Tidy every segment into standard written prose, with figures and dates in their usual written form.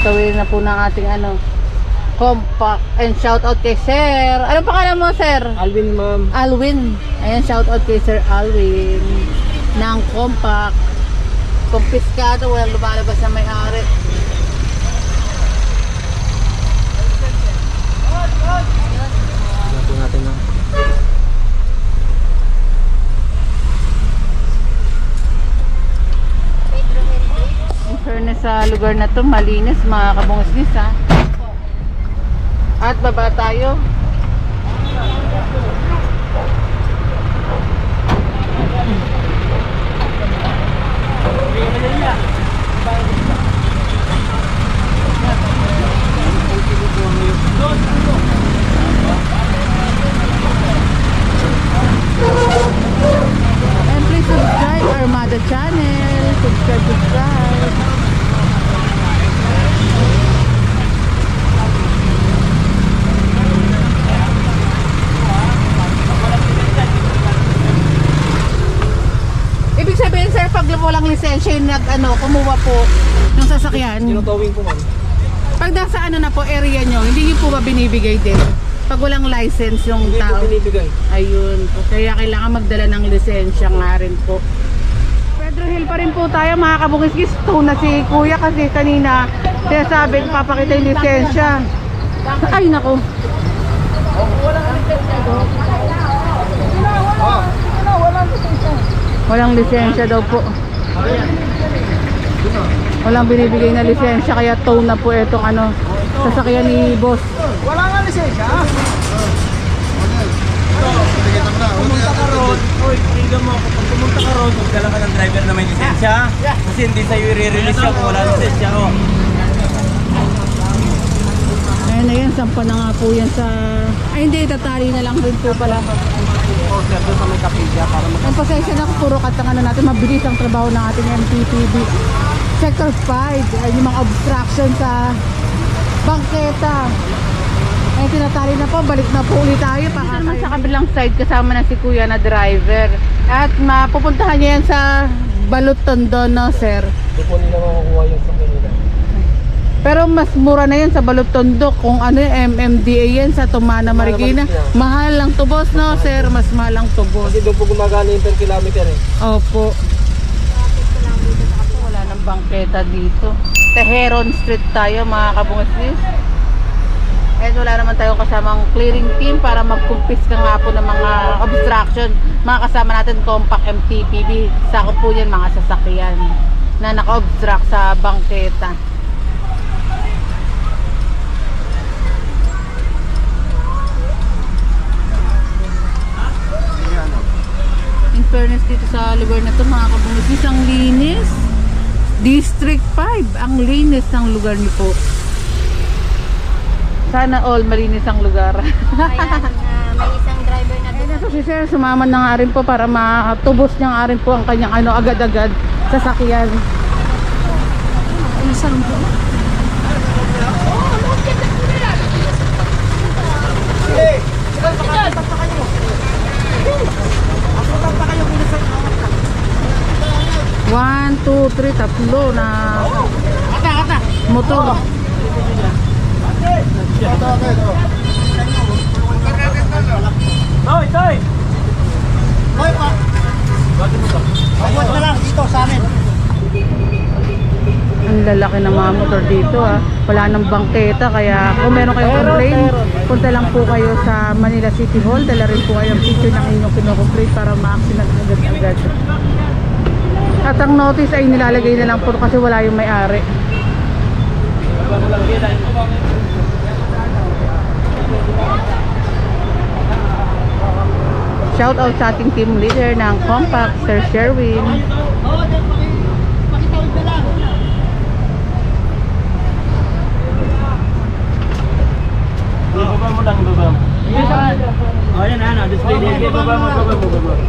Tatawin na po ng ating ano, compact. And shout out kay Sir. Ano pangalan mo, Sir? Alvin, ma'am. Alwin. Ayan, shout out kay Sir Alwin ng compact. Kumpiskado, walang lumalabas na may-ari. Tingnan po natin na. In fairness sa lugar na to, malinis mga kabungisnis ha. At baba tayo. And please subscribe Armada channel. Subscribe. Ibig sabihin, sir, pag walang lisensya yung kumuha po ng sasakyan. Tinutowing po, ma'am. Pag nasa ano na po area nyo, hindi nyo po ba binibigay din? Pag walang license yung Hindi tao. po binibigay. Ayun po. Kaya kailangan magdala ng lisensya nga rin po. Pedro Hill pa rin po tayo mga kabukis-kis. Na si kuya kasi kanina sinasabi papakita yung lisensya. Ay nako. Walang lisensya daw po. Walang binibigay na lisensya kaya tow na po itong sasakyan ni boss. Wala nga lisensya. Pumunta ka ron. Uy, tingnan mo. Kapag pumunta ka ron, magdala ka ng driver na may lisensya. Kasi hindi sa'yo i-release siya kung wala lisensya. Ayun na yan, sampa na nga po yan sa... Ay hindi, tatali na lang rin po pala. Order doon sa may kapilya para Ang pasensya na puro katang natin, mabilis ang trabaho ng ating MPPB. Sector 5, ay yung mga obstruction sa bangketa. Ay tinatali na po, balik na po ulit tayo. Dito naman sa kabilang side, kasama na si kuya na driver. At mapupuntahan niya yan sa Balot-Tondo, no sir? doon po nila makukuha yung sa kanila. Pero mas mura na yan sa Balot-Tondo. Kung MMDA yan sa Tumana, Marikina. Mahal lang tubos, no sir? Mas mahal lang tubos. Kasi doon po gumagana yung per kilometer eh. Opo. Wala nang bangketa dito. Teheron Street tayo mga kabungisnis. And wala naman tayong kasamang clearing team para magkumpis ka nga po ng mga obstruction. Mga kasama natin compact MTPB. Sakop po yan mga sasakyan na naka-obstruct sa bangketa. In fairness dito sa lugar na to mga kabungisnis, ang linis. District 5, ang linis ng lugar niyo po. Sana all malinis ang lugar. Ayan, may isang driver na doon. So si sir, sumama na nga rin po para matubos niya nga rin po ang kanyang agad-agad sasakyan. Ano saan po? One, two, three, tatlo na motor. Toy, toy! Hoy pa! Abot na lang dito sa amin. Ang lalaki ng mga motor dito Wala nang bangketa kaya kung meron kayong complaint, punta lang po kayo sa Manila City Hall. Dala rin po kayong picture ng inyong kinocomplaint para ma-action agad-agad. At ang notice ay nilalagay na lang po kasi wala yung may-ari. Shout out sa ating team leader ng Compact, Sir Sherwin. Pakitawid na lang. Ibaba mo lang, ibaba mo. Oh, yan na, display din. Ibaba mo, ibaba mo, ibaba mo.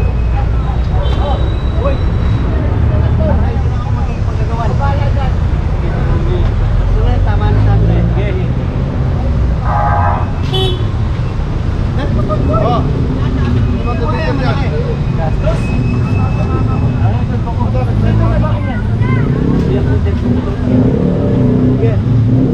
Uy! Tama na sa amin. Oh. Gastos? Ano ito? Sige.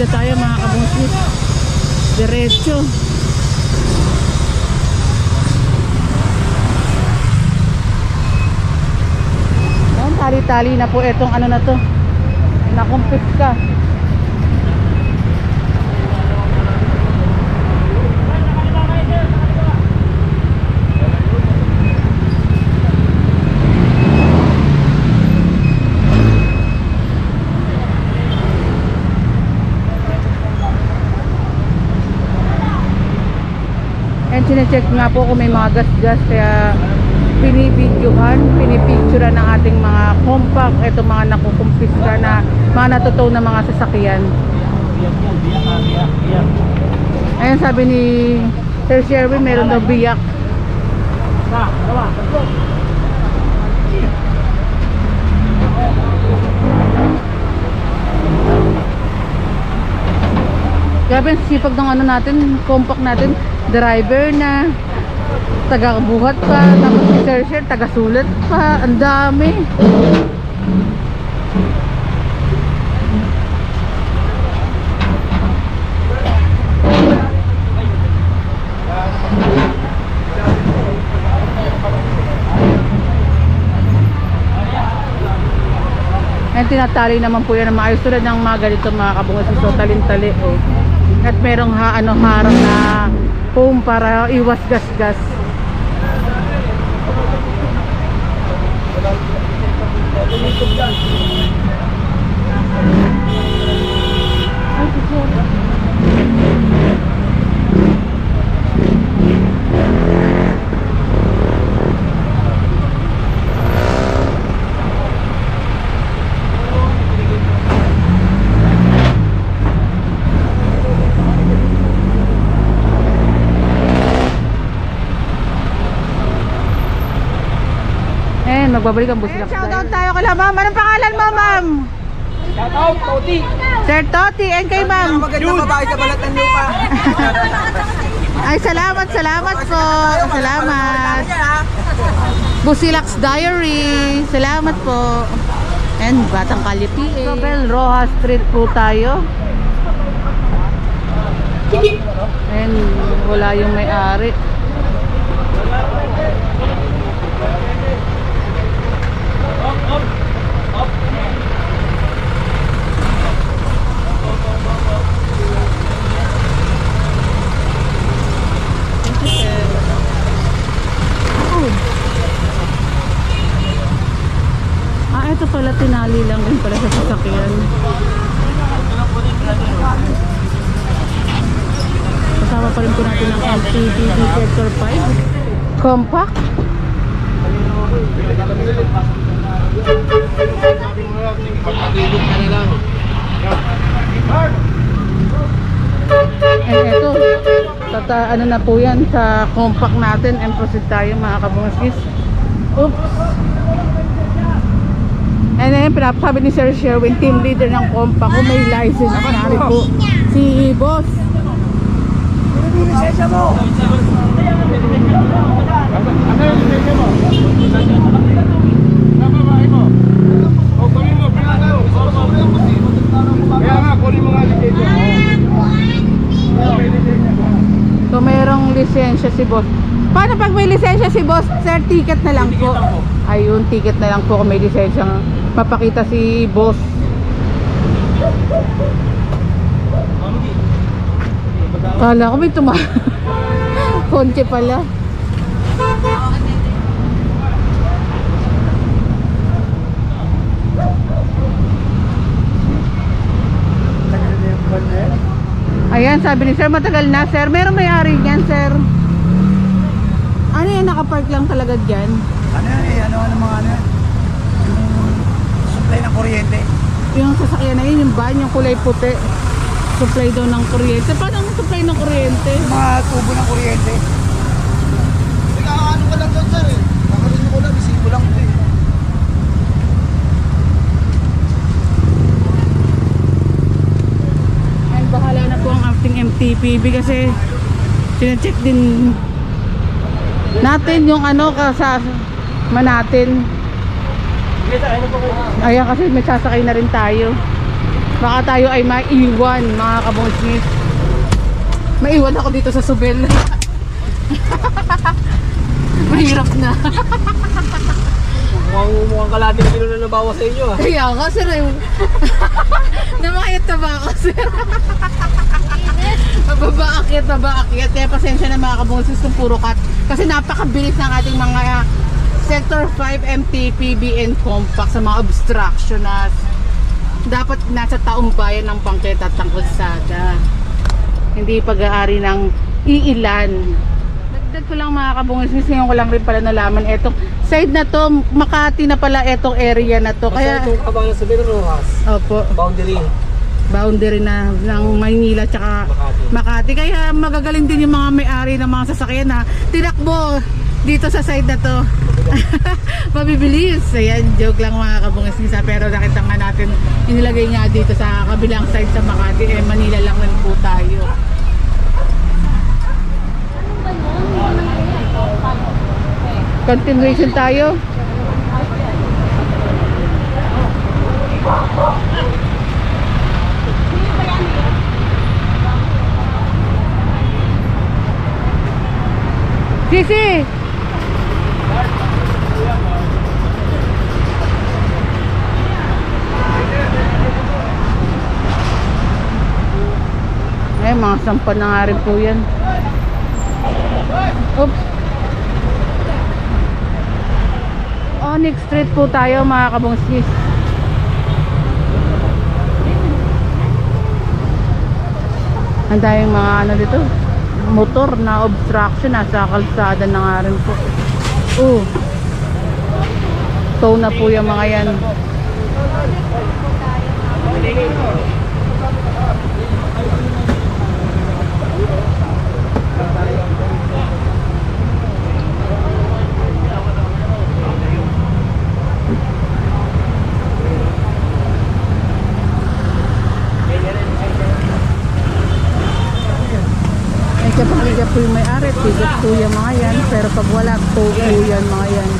na tayo mga kabungkit. Diretso. Ayan, tali-tali na po itong ano na to. Nakumpit ka. And sinecheck nga po kung may mga gas-gas, kaya pinibidyohan, pinipicturean ng ating mga compact, ito mga nakukumpiska na mga natutuw na mga sasakyan. Ayan, sabi ni Sir Sherwin, meron daw biyak. Grabe ang sipag ng ano natin, compact natin, driver na, taga-buhat pa, tapos si Sir Sher, taga-sulat pa, ang dami. Ayan, tinatali naman po yan na maayos tulad ng mga ganito mga kabungas, so talin-tali oh. At merong harang na foam para iwas gas-gas. Magbabalik ang Busilak. Shoutout tayo kay ma'am. Anong pangalan mo, ma'am? Shoutout, Toti! Sir Toti, and kay ma'am. Magandang babae sa balat ng lupa. Ay, salamat po. Salamat. Busilak's Diary. Salamat po. And Batang Kalipi. Robel Rojas Street po tayo. And wala yung may-ari. Ito pala tinali lang din pala sa sasakyan. Kasama pa rin po natin ang MTPB Sector 5 compact. And ito ano na po yan sa compact natin, and proceed tayo mga kabungaskis. Oops. And then pinapasabi ni Sir Sherwin, team leader ng compact, kung may license na rin po si boss. Ano yung lisensya mo? Ano yung lisensya mo? Nababae mo? O, kunin mo, pinagaw. Kaya nga, kunin mo nga lisensya mo. So mayroong lisensya si boss. Paano pag may lisensya si boss, sir, ticket na lang po? Ayun, ticket na lang po kung may lisensya mapakita si boss. Kala ko may Konche pala. Ayan, sabi ni sir, matagal na sir. Meron may-ari niyan sir. Ano yan, nakapark lang talaga dyan? Ano yan eh, ano mga ano yan? Supply ng kuryente. Yung sasakyan na yun, yung van, yung kulay puti. Supply daw ng kuryente. Paano ang supply ng kuryente? Mga tubo ng kuryente. Ano ka lang doon sir eh. Nakarinig ko lang, isipo lang ito eh. Ay, bahala na po ang acting MTPB kasi sinecheck din natin yung ano kasama natin. Ayan kasi may sasakay na rin tayo. Baka tayo ay maiwan, mga kabongsis. Maiwan ako dito sa Subel. Mahirap na. Mukhang kalating kilo na nabawas sa inyo ah. Kaya nga sir, namakit na ba ako sir? Mababa-akit. Kaya pasensya na mga kabongsis kung puro cut. Kasi napakabilis ng ating mga Sector 5 MTPB and Compact sa mga obstruction na dapat nasa taong bayan ng bangketa at ng kalsada. Hindi pag-aari ng iilan. Dagdag ko lang mga kabongsis, ngayon ko lang rin pala nalaman etong side na to, Makati na pala etong area na to. Kaya itong kabangan sa Rojas, opo, boundary na ng Maynila tsaka Makati. Kaya magagaling din yung mga may-ari ng mga sasakyan na tinakbo dito sa side na to. Mabibilis. Ayan, joke lang mga kabongis. Pero nakita nga natin inilagay nga dito sa kabilang side sa Makati. Manila lang rin po tayo. Continuation tayo. Sisi! Eh, mga sampan na nga rin po yan. Oops. Onyx Street po tayo mga kabongsis. Ang daming mga ano dito, motor na obstruction nasa kalsada na nga rin po. Tow na po yung mga yan. Kapag po yung may-ari, tigot po yung mga yan. Pero pag wala, tow po yan mga yan.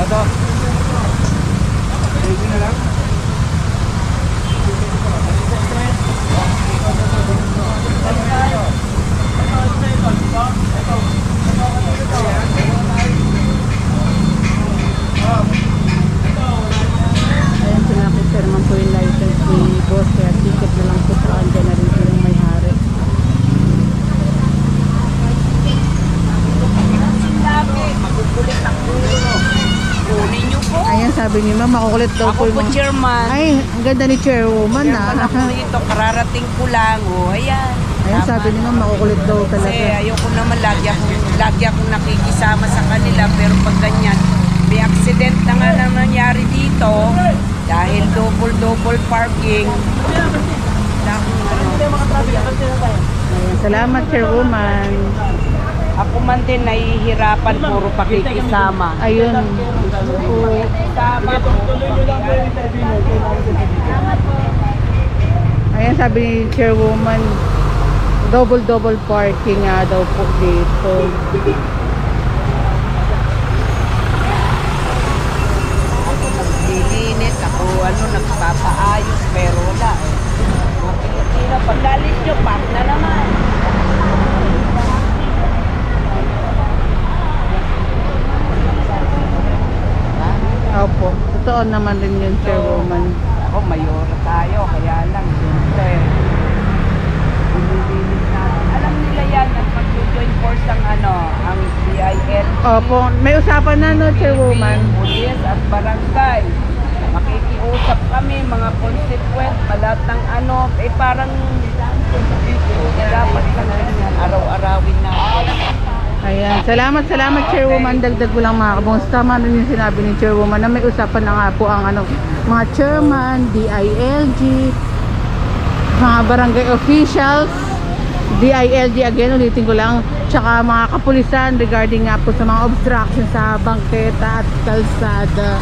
Ito. Ayan, pinakita naman po yung license ni boss. Kaya ticket na lang po sa andyan na rin po yung may-ari. Kunin niyo po. Ayan, sabi niyo ma'am, makukulit daw Ako po po yung mga... chairman. Ay, ang ganda ni chairwoman Chairman ako dito. Kararating ko lang. Ayan. Ayan, Tama. sabi niyo ma'am, makukulit daw Kasi talaga. ayoko naman lagi akong nakikisama sa kanila. Pero pag ganyan, may accident na nga na nangyari dito. Dahil double parking. Ayan, salamat chairwoman. Ako man din nahihirapan, puro pakikisama. Ayun. Pakikisama po. Ayan, sabi ni chairwoman, double parking nga daw po dito. Ako naglilinis, ako nagpapaayos, pero wala. Pilipino, pag-alis nyo, park na naman. Opo, totoo naman din yun, chairwoman. Ako, mayora tayo, kaya lang, siyempre, nililinis natin. Alam nila yan, at mag-join force ang BIL. Opo, may usapan na no, chairwoman. Pulis at barangay. Makikiusap kami, mga consequent, lahat ng parang dapat lang ganyan, araw-arawin natin. Ayan, salamat chairwoman. Dagdag ko lang mga kabongs. Tama rin yung sinabi ni chairwoman na may usapan na nga po ang mga chairman, DILG, mga barangay officials, DILG again, ulitin ko lang, tsaka mga kapulisan regarding nga po sa mga obstruction sa bangketa at kalsada.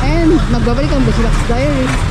And magbabalik ang Busilak's Diary.